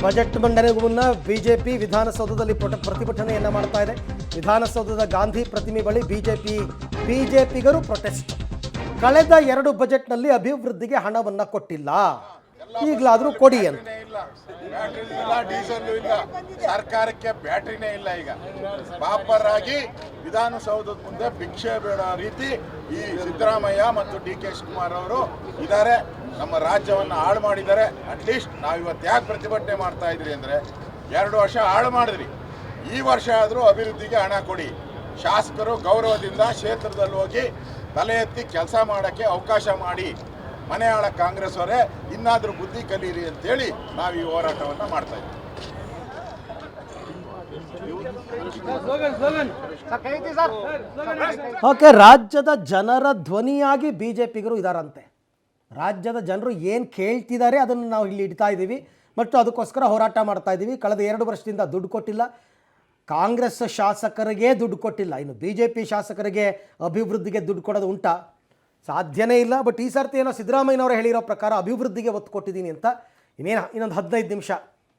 Budget ಮಂಡನೆಗೂ ಮುನ್ನ BJP ವಿಧಾನಸೌಧದಲ್ಲಿ ಪ್ರತಿಭಟನೆಯನ್ನ ಮಾಡ್ತಾ ಇದೆ. ವಿಧಾನಸೌಧದ ಗಾಂಧಿ ಪ್ರತಿಮೆ ಬಳಿ ಬಿಜೆಪಿಗರು ಪ್ರೊಟೆಸ್ಟ್. ಕಳೆದ 2 ಬಜೆಟ್ನಲ್ಲಿ ಅಭಿವೃದ್ಧಿಗೆ ಹಣವನ್ನ ಕೊಟ್ಟಿಲ್ಲ, ಈಗಲಾದರೂ ಕೊಡಿ ಅಂತ. ಡೀಸೆಲ್ ಇಲ್ಲ, ಸರ್ಕಾರಕ್ಕೆ ಬ್ಯಾಟ್ರಿನೇ ಇಲ್ಲ. ಈಗ ಪಾಪರಾಗಿ ವಿಧಾನಸೌಧದ ಮುಂದೆ ಭಿಕ್ಷೆ ಬೇಡ ರೀತಿ ಈ ಸಿದ್ದರಾಮಯ್ಯ ಮತ್ತು ಡಿ.ಕೆ. ಶಿವಕುಮಾರ್ ಅವರು ಇದ್ದಾರೆ. ನಮ್ಮ ರಾಜ್ಯವನ್ನು ಹಾಳು ಮಾಡಿದ್ದಾರೆ. ಅಟ್ಲೀಸ್ಟ್ ನಾವು ಇವತ್ತು ಯಾಕೆ ಪ್ರತಿಭಟನೆ ಮಾಡ್ತಾ ಇದ್ರಿ ಅಂದರೆ, 2 ವರ್ಷ ಹಾಳು ಮಾಡಿದ್ರಿ, ಈ ವರ್ಷ ಆದರೂ ಅಭಿವೃದ್ಧಿಗೆ ಹಣ ಕೊಡಿ. ಶಾಸಕರು ಗೌರವದಿಂದ ಕ್ಷೇತ್ರದಲ್ಲಿ ಹೋಗಿ ತಲೆ ಎತ್ತಿ ಕೆಲಸ ಮಾಡೋಕ್ಕೆ ಅವಕಾಶ ಮಾಡಿ. ಮನೆಯಾಳ ಕಾಂಗ್ರೆಸ್ ಅವರೇ ಇನ್ನಾದರೂ ಬುದ್ಧಿ ಕಲೀರಿ ಅಂತೇಳಿ ನಾವು ಈ ಹೋರಾಟವನ್ನು ಮಾಡ್ತಾ ಇದ್ದೀವಿ. ಓಕೆ, ರಾಜ್ಯದ ಜನರ ಧ್ವನಿಯಾಗಿ ಬಿಜೆಪಿಗರು ಇದಾರಂತೆ. ರಾಜ್ಯದ ಜನರು ಏನು ಕೇಳ್ತಿದ್ದಾರೆ ಅದನ್ನು ನಾವು ಇಲ್ಲಿ ಇಡ್ತಾ ಇದ್ದೀವಿ ಮತ್ತು ಅದಕ್ಕೋಸ್ಕರ ಹೋರಾಟ ಮಾಡ್ತಾ ಇದ್ದೀವಿ. ಕಳೆದ 2 ವರ್ಷದಿಂದ ದುಡ್ಡು ಕೊಟ್ಟಿಲ್ಲ, ಕಾಂಗ್ರೆಸ್ ಶಾಸಕರಿಗೆ ದುಡ್ಡು ಕೊಟ್ಟಿಲ್ಲ, ಇನ್ನು ಬಿಜೆಪಿ ಶಾಸಕರಿಗೆ ಅಭಿವೃದ್ಧಿಗೆ ದುಡ್ಡು ಕೊಡೋದು ಉಂಟಾ? ಸಾಧ್ಯನೇ ಇಲ್ಲ. ಬಟ್ ಈ ಸರ್ತಿ ಏನೋ ಸಿದ್ದರಾಮಯ್ಯನವರು ಹೇಳಿರೋ ಪ್ರಕಾರ ಅಭಿವೃದ್ಧಿಗೆ ಒತ್ತು ಕೊಟ್ಟಿದ್ದೀನಿ ಅಂತ. ಇನ್ನೊಂದು 15 ನಿಮಿಷ